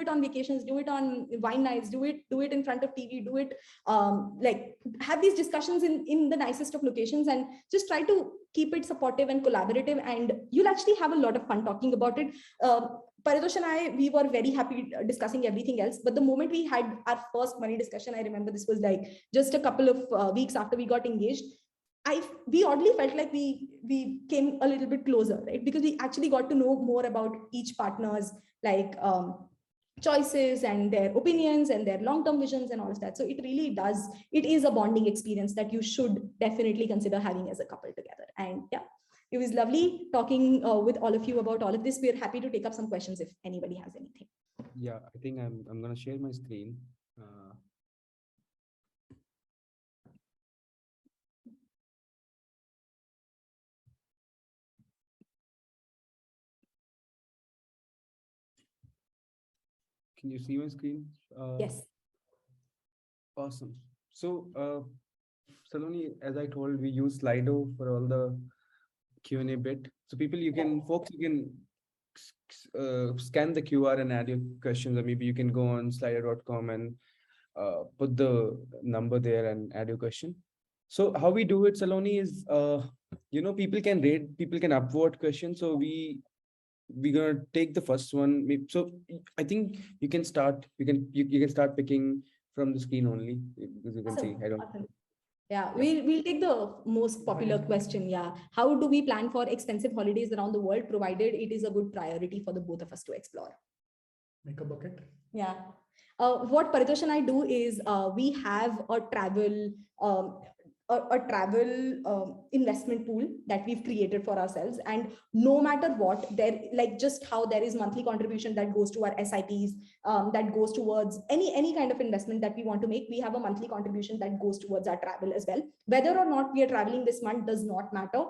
on vacations, do it on wine nights, do it in front of TV, do it, like have these discussions in the nicest of locations, and just try to keep it supportive and collaborative. And you'll actually have a lot of fun talking about it. Paritosh and I, we were very happy discussing everything else. But the moment we had our first money discussion, I remember this was like just a couple of weeks after we got engaged. We oddly felt like we came a little bit closer, right? Because we actually got to know more about each partner's choices and their opinions and their long-term visions and all of that. So it really is a bonding experience that you should definitely consider having as a couple together. And yeah. It was lovely talking with all of you about all of this. We're happy to take up some questions if anybody has anything. Yeah, I think I'm going to share my screen. Can you see my screen? Yes. Awesome. So, Saloni, as I told, we use Slido for all the Q&A bit. So you can scan the QR and add your questions, or maybe you can go on slido.com and put the number there and add your question. So how we do it, Saloni, is people can upvote questions. So we're gonna take the first one. So I think you can start. You can start picking from the screen only, because you can see. I don't. Awesome. Yeah, we'll take the most popular question. Yeah. How do we plan for expensive holidays around the world, provided it is a good priority for the both of us to explore? Make a bucket. Yeah. What Paritosh and I do is we have a travel investment pool that we've created for ourselves, and no matter what, just how there is monthly contribution that goes to our SIPs, that goes towards any kind of investment that we want to make. We have a monthly contribution that goes towards our travel as well. Whether or not we are traveling this month does not matter.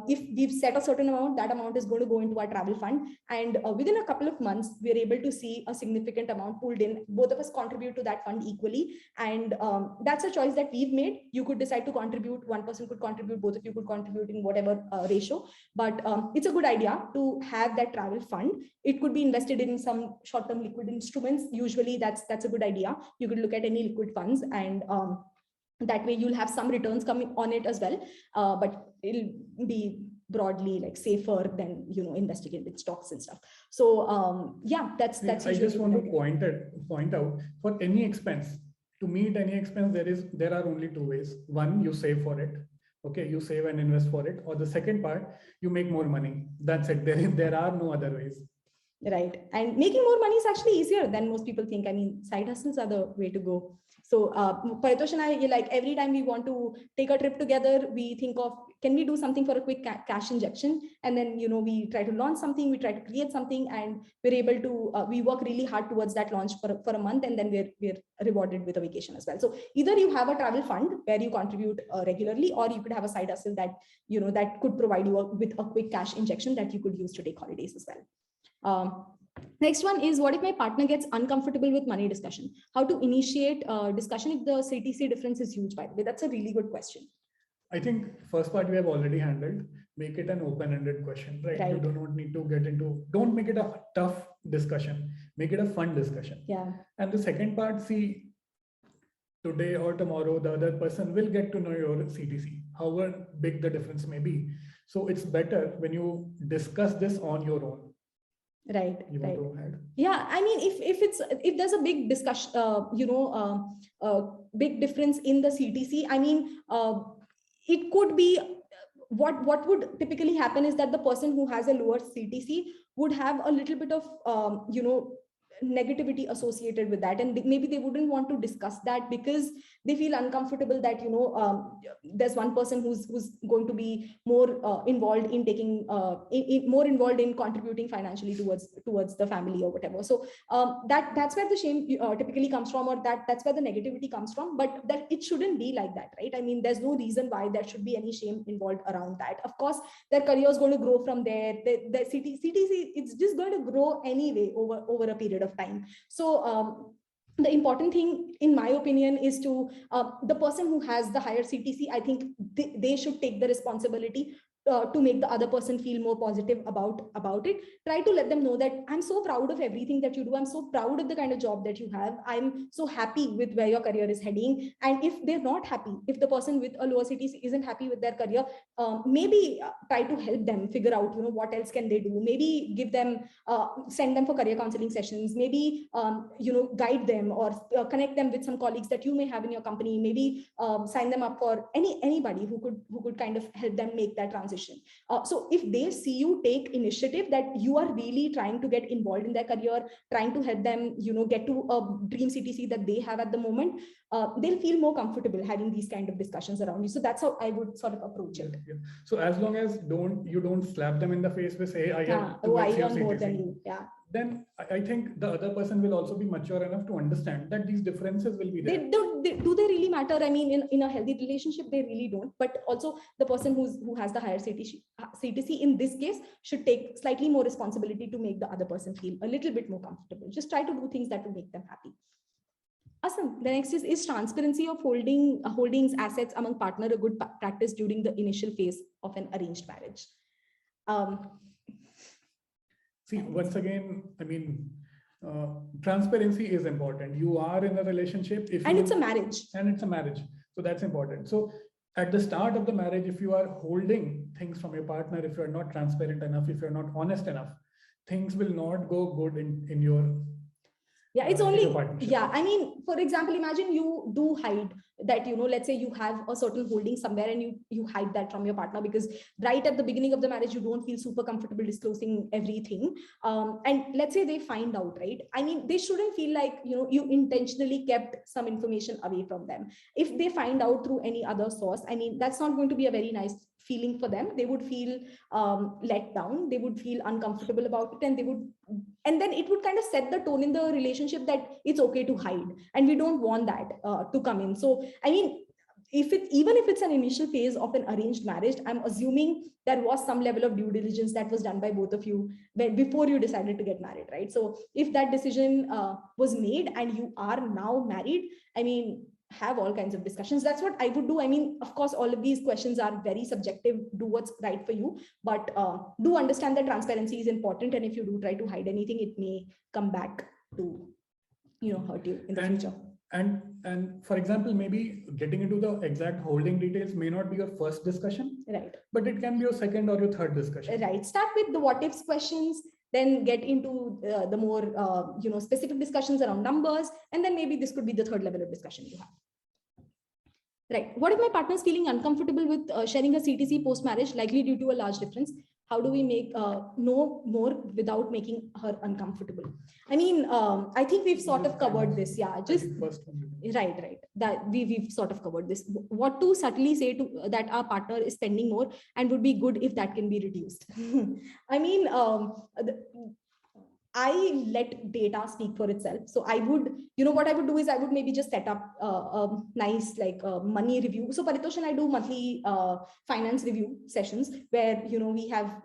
If we've set a certain amount, that amount is going to go into our travel fund, and within a couple of months we're able to see a significant amount pulled in. Both of us contribute to that fund equally, and that's a choice that we've made. You could decide to contribute. One person could contribute, both of you could contribute in whatever ratio. But it's a good idea to have that travel fund. It could be invested in some short-term liquid instruments. Usually that's a good idea. You could look at any liquid funds, and that way you'll have some returns coming on it as well. But it'll be broadly like safer than investing in stocks and stuff. So yeah, that's I just want to point out, for any expense, to meet any expense, there are only two ways. One, you save for it. Okay, you save and invest for it. Or the second part, you make more money. That's it. There are no other ways. Right. And making more money is actually easier than most people think. I mean, side hustles are the way to go. So Paritosh and I, like every time we want to take a trip together, we think of, can we do something for a quick cash injection? And then, we try to launch something, we try to create something, and we're able to, we work really hard towards that launch for a month, and then we're rewarded with a vacation as well. So either you have a travel fund where you contribute regularly, or you could have a side hustle that, that could provide you with a quick cash injection that you could use to take holidays as well. Next one is, what if my partner gets uncomfortable with money discussion? How to initiate discussion if the CTC difference is huge, by the way? That's a really good question. I think first part we have already handled. Make it an open-ended question, right? You do not need to get into, don't make it a tough discussion. Make it a fun discussion. Yeah. And the second part, see, today or tomorrow, the other person will get to know your CTC, however big the difference may be. So it's better when you discuss this on your own. Right. You want to add? Yeah, I mean, if there's a big discussion, big difference in the CTC, I mean, it could be what would typically happen is that the person who has a lower CTC would have a little bit of negativity associated with that, and maybe they wouldn't want to discuss that because they feel uncomfortable that there's one person who's going to be more involved in taking more involved in contributing financially towards the family or whatever. So that's where the shame typically comes from, or that's where the negativity comes from. But that it shouldn't be like that, right? I mean, there's no reason why there should be any shame involved around that. Of course, their career is going to grow from there. The CTC, it's just going to grow anyway over a period of time. So the important thing, in my opinion, is to the person who has the higher CTC, I think they should take the responsibility to make the other person feel more positive about it. Try to let them know that I'm so proud of everything that you do. I'm so proud of the kind of job that you have. I'm so happy with where your career is heading. And if they're not happy, if the person with a lower CTC isn't happy with their career, maybe try to help them figure out, what else can they do. Maybe give them, send them for career counseling sessions. Maybe, guide them or connect them with some colleagues that you may have in your company. Maybe sign them up for anybody who could kind of help them make that transition. So if they see you take initiative, that you are really trying to get involved in their career, trying to help them, get to a dream CTC that they have at the moment, they'll feel more comfortable having these kind of discussions around you. So that's how I would sort of approach it. Yeah. So as long as you don't slap them in the face with, say, I have I earn more than you. Yeah. Then I think the other person will also be mature enough to understand that these differences will be there. Do they really matter? I mean, in a healthy relationship, they really don't. But also the person who has the higher CTC in this case should take slightly more responsibility to make the other person feel a little bit more comfortable. Just try to do things that will make them happy. Awesome. The next is transparency of holdings assets among partner a good practice during the initial phase of an arranged marriage? See, once again, I mean, transparency is important. You are in a relationship. It's a marriage. And it's a marriage. So that's important. So at the start of the marriage, if you are holding things from your partner, if you're not transparent enough, if you're not honest enough, things will not go good in your it's only, I mean, for example, imagine you do hide that, let's say you have a certain holding somewhere and you hide that from your partner because right at the beginning of the marriage, you don't feel super comfortable disclosing everything. And let's say they find out, right? I mean, they shouldn't feel like, you intentionally kept some information away from them. If they find out through any other source, I mean, that's not going to be a very nice feeling for them. They would feel let down. They would feel uncomfortable about it, and then it would kind of set the tone in the relationship that it's okay to hide, and we don't want that to come in. So, I mean, even if it's an initial phase of an arranged marriage, I'm assuming there was some level of due diligence that was done by both of you before you decided to get married, right? So if that decision was made and you are now married, I mean, have all kinds of discussions. That's what I would do. I mean, of course, all of these questions are very subjective. Do what's right for you, but do understand that transparency is important. And if you do try to hide anything, it may come back to, hurt you in the future. And for example, maybe getting into the exact holding details may not be your first discussion, right? But it can be your second or your third discussion. Right. Start with the what ifs questions, then get into the more specific discussions around numbers, and then maybe this could be the third level of discussion you have. Right. What if my partner is feeling uncomfortable with sharing a CTC post marriage, likely due to a large difference? How do we make know more without making her uncomfortable? I mean, I think we've sort of covered this. Yeah, just right. That we've sort of covered this. What to subtly say to that our partner is spending more and would be good if that can be reduced. I mean, I let data speak for itself. So I would, what I would do is I would maybe just set up a nice money review. So Paritosh and I do monthly finance review sessions where, we have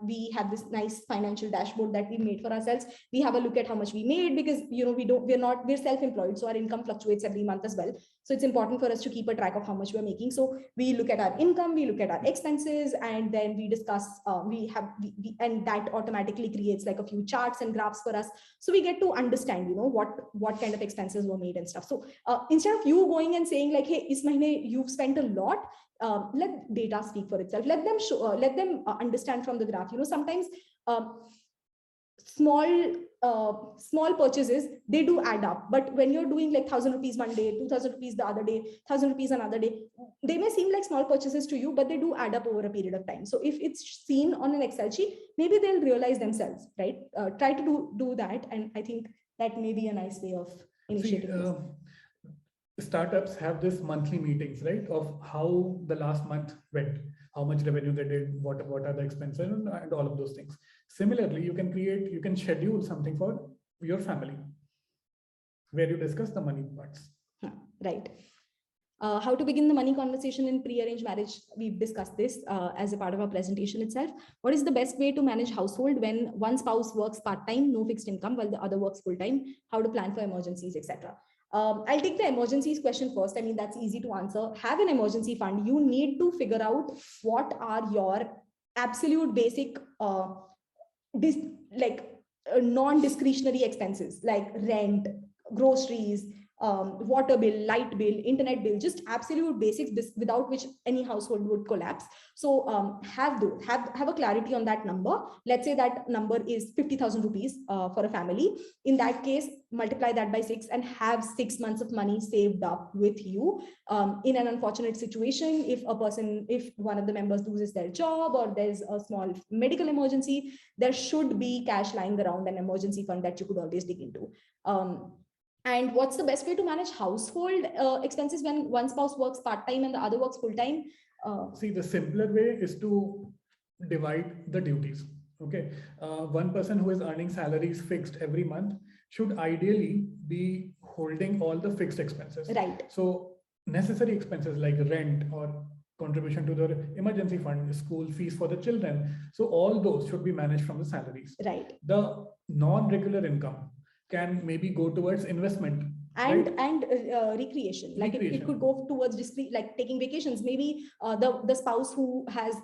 this nice financial dashboard that we made for ourselves. We have a look at how much we made because, we're self-employed. So our income fluctuates every month as well. So it's important for us to keep a track of how much we're making. So we look at our income, we look at our expenses, and then we discuss, and that automatically creates like a few charts and graphs for us. So we get to understand, what kind of expenses were made and stuff. So instead of you going and saying like, hey, is mahine you've spent a lot, let data speak for itself. Let them show, let them understand from the graph. Sometimes small purchases, they do add up. But when you're doing like 1,000 rupees one day, 2,000 rupees the other day, 1,000 rupees another day, they may seem like small purchases to you, but they do add up over a period of time. So if it's seen on an Excel sheet, maybe they'll realize themselves, right? Try to do that. And I think that may be a nice way of initiating this. Startups have this monthly meetings, right? Of how the last month went, how much revenue they did, what are the expenses, and all of those things. Similarly, you can schedule something for your family where you discuss the money parts. Right. How to begin the money conversation in pre-arranged marriage. We've discussed this as a part of our presentation itself. What is the best way to manage household when one spouse works part-time, no fixed income, while the other works full-time? How to plan for emergencies, etc. I'll take the emergencies question first. I mean, that's easy to answer. Have an emergency fund. You need to figure out what are your absolute basic non-discretionary expenses like rent, groceries, water bill, light bill, internet bill, just absolute basics without which any household would collapse. So have a clarity on that number. Let's say that number is 50,000 rupees for a family. In that case, multiply that by 6 and have 6 months of money saved up with you. In an unfortunate situation, if one of the members loses their job or there's a small medical emergency, there should be cash lying around, an emergency fund that you could always dig into. And what's the best way to manage household expenses when one spouse works part-time and the other works full-time? See, the simpler way is to divide the duties. Okay. One person who is earning salaries fixed every month should ideally be holding all the fixed expenses. Right. So necessary expenses like rent or contribution to the emergency fund, school fees for the children. So all those should be managed from the salaries. Right. The non-regular income can maybe go towards investment and recreation. Like it could go towards discrete, like taking vacations. Maybe the spouse who has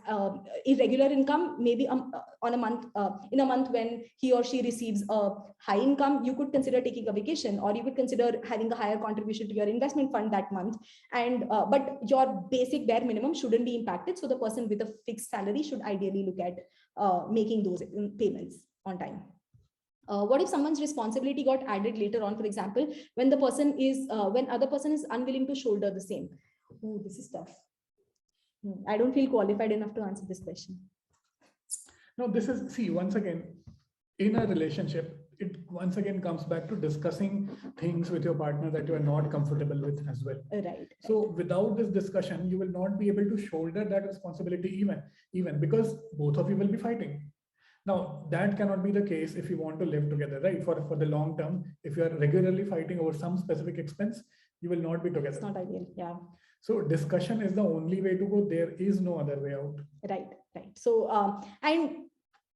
irregular income, maybe on a month, in a month when he or she receives a high income, you could consider taking a vacation, or you could consider having a higher contribution to your investment fund that month. And but your basic bare minimum shouldn't be impacted. So the person with a fixed salary should ideally look at making those payments on time. What if someone's responsibility got added later on? For example, when the person is, when other person is unwilling to shoulder the same. Oh, this is tough. I don't feel qualified enough to answer this question. No, this is, see, once again, in a relationship, it once again comes back to discussing things with your partner that you are not comfortable with as well. Right. So without this discussion, you will not be able to shoulder that responsibility even because both of you will be fighting. Now, that cannot be the case if you want to live together, right? For the long term, if you are regularly fighting over some specific expense, you will not be together. It's not ideal, yeah. So discussion is the only way to go. There is no other way out. Right. So, and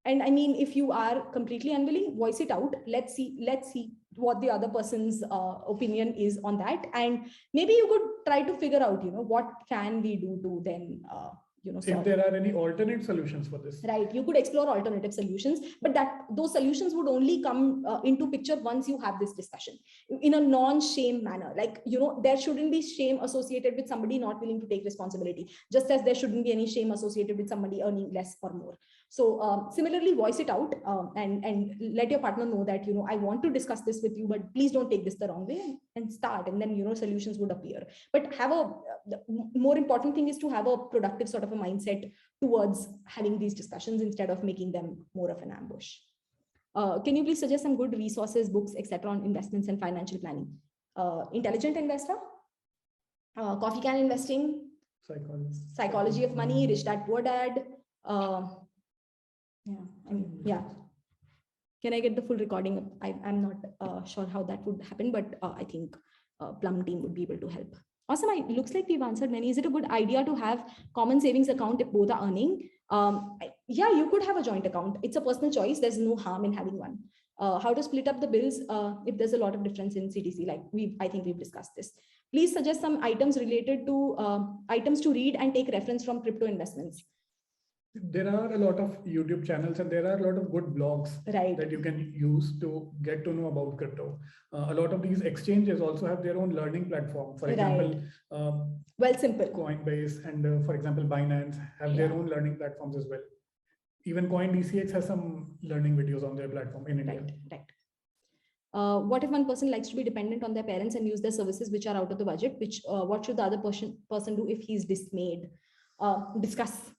And I mean, if you are completely unwilling, voice it out. Let's see what the other person's opinion is on that. And maybe you could try to figure out, what can we do to then, if there are any alternate solutions for this. Right. You could explore alternative solutions, but those solutions would only come into picture once you have this discussion in a non-shame manner. Like, there shouldn't be shame associated with somebody not willing to take responsibility, just as there shouldn't be any shame associated with somebody earning less or more. So similarly, voice it out and let your partner know that, I want to discuss this with you, but please don't take this the wrong way, and start. And then, solutions would appear. But the more important thing is to have a productive sort of a mindset towards having these discussions instead of making them more of an ambush. Can you please suggest some good resources, books, etc. on investments and financial planning? Intelligent Investor, Coffee Can Investing, Psychology of Money, Rich Dad Poor Dad. Yeah. Can I get the full recording? I'm not sure how that would happen, but I think Plum team would be able to help. Awesome. It looks like we've answered many. Is it a good idea to have common savings account if both are earning? Yeah, you could have a joint account. It's a personal choice. There's no harm in having one. How to split up the bills if there's a lot of difference in CTC? Like I think we've discussed this. Please suggest some items related to items to read and take reference from crypto investments. There are a lot of YouTube channels and there are a lot of good blogs that you can use to get to know about crypto. A lot of these exchanges also have their own learning platform. For example, simple Coinbase and for example, Binance have their own learning platforms as well. Even CoinDCX has some learning videos on their platform in India. Right. What if one person likes to be dependent on their parents and use their services which are out of the budget? What should the other person do if he's dismayed? Discuss.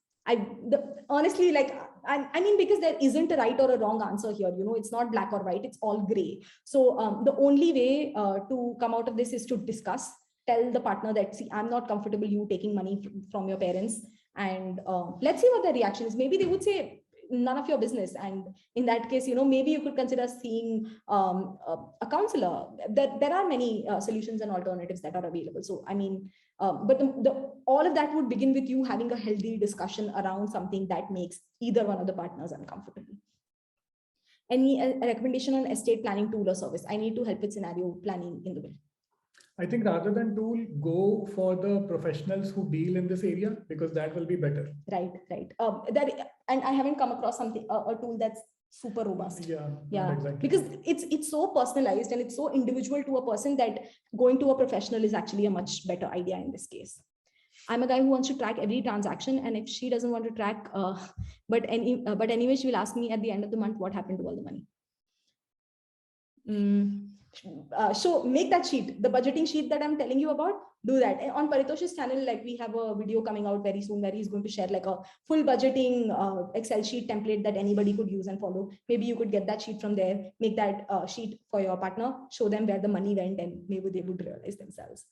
Honestly, I mean, because there isn't a right or a wrong answer here. It's not black or white. It's all gray. So the only way to come out of this is to discuss. Tell the partner that, see, I'm not comfortable you taking money from your parents, and let's see what their reaction is. Maybe they would say, none of your business. And in that case, maybe you could consider seeing a counselor. There are many solutions and alternatives that are available. So, I mean, but all of that would begin with you having a healthy discussion around something that makes either one of the partners uncomfortable. Any recommendation on estate planning tool or service? I need to help with scenario planning in the will. I think rather than tool, go for the professionals who deal in this area, because that will be better. Right. And I haven't come across a tool that's super robust. Yeah. Exactly. Because it's so personalized and it's so individual to a person that going to a professional is actually a much better idea in this case. I'm a guy who wants to track every transaction, and if she doesn't want to track, but anyway, she will ask me at the end of the month what happened to all the money. So make that sheet, the budgeting sheet that I'm telling you about, do that. And on Paritosh's channel, like, we have a video coming out very soon where he's going to share like a full budgeting Excel sheet template that anybody could use and follow. Maybe you could get that sheet from there, make that sheet for your partner, show them where the money went, and maybe they would realize themselves.